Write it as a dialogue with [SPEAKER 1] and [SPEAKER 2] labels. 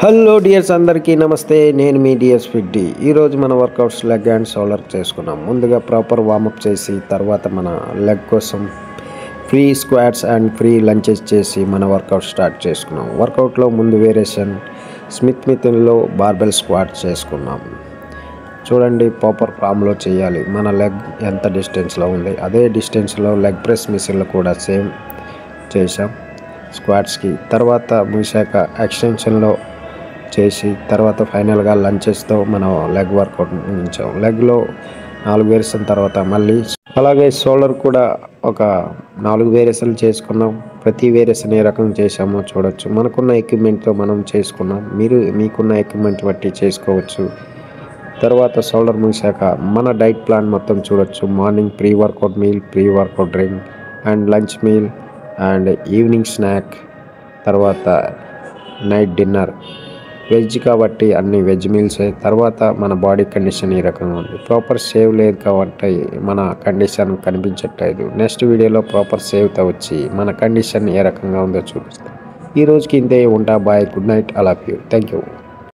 [SPEAKER 1] Hello dears, అందరికీ నమస్తే. నేను మీ డిఎస్ ఫిడ్డి. ఈరోజు మన వర్కౌట్స్ లెగ్ అండ్ షోల్డర్ చేసుకున్నాం. ముందుగా ప్రాపర్ వార్మప్ చేసి తర్వాత మన లెగ్ కోసం free squats and free lunches చేసి మన వర్కౌట్ స్టార్ట్ చేసుకున్నాం. వర్కౌట్లో ముందు వేరియేషన్ స్మిత్ మిథన్లో బార్బెల్ స్క్వాట్ చేసుకున్నాం. చూడండి, ప్రాపర్ ఫామ్లో చేయాలి. మన లెగ్ ఎంత డిస్టెన్స్లో ఉంది అదే డిస్టెన్స్లో లెగ్ ప్రెస్ మిషన్లో కూడా సేమ్ చేసాం స్క్వాట్స్కి. తర్వాత ముగిశాక ఎక్స్టెన్షన్లో చేసి తర్వాత ఫైనల్గా లంచెస్తో మనం లెగ్ వర్కౌట్ ముగించాం. లెగ్లో 4 వేరియేషన్ తర్వాత మళ్ళీ అలాగే షోల్డర్ కూడా ఒక 4 వేరియేషన్లు చేసుకున్నాం. ప్రతి వేరియేషన్ ఏ రకం చేసామో చూడొచ్చు. మనకున్న ఎక్విప్మెంట్తో మనం చేసుకున్నాం. మీరు మీకున్న ఎక్విప్మెంట్ బట్టి చేసుకోవచ్చు. తర్వాత షోల్డర్ ముగిశాక మన డైట్ ప్లాన్ మొత్తం చూడొచ్చు. Morning pre workout meal, pre workout drink and lunch meal and evening snack, తర్వాత నైట్ డిన్నర్. వెజ్ కాబట్టి అన్ని వెజ్ మీల్సే. తర్వాత మన బాడీ కండిషన్ ఈ రకంగా ఉంది. ప్రాపర్ సేవ్ లేదు కాబట్టి మన కండిషన్ కనిపించట్లేదు. నెక్స్ట్ వీడియోలో ప్రాపర్ సేవ్తో వచ్చి మన కండిషన్ ఏ రకంగా ఉందో చూపిస్తాం. ఈ రోజుకి ఇంతే. ఉంటా. Bye. Good night. I love you. Thank you.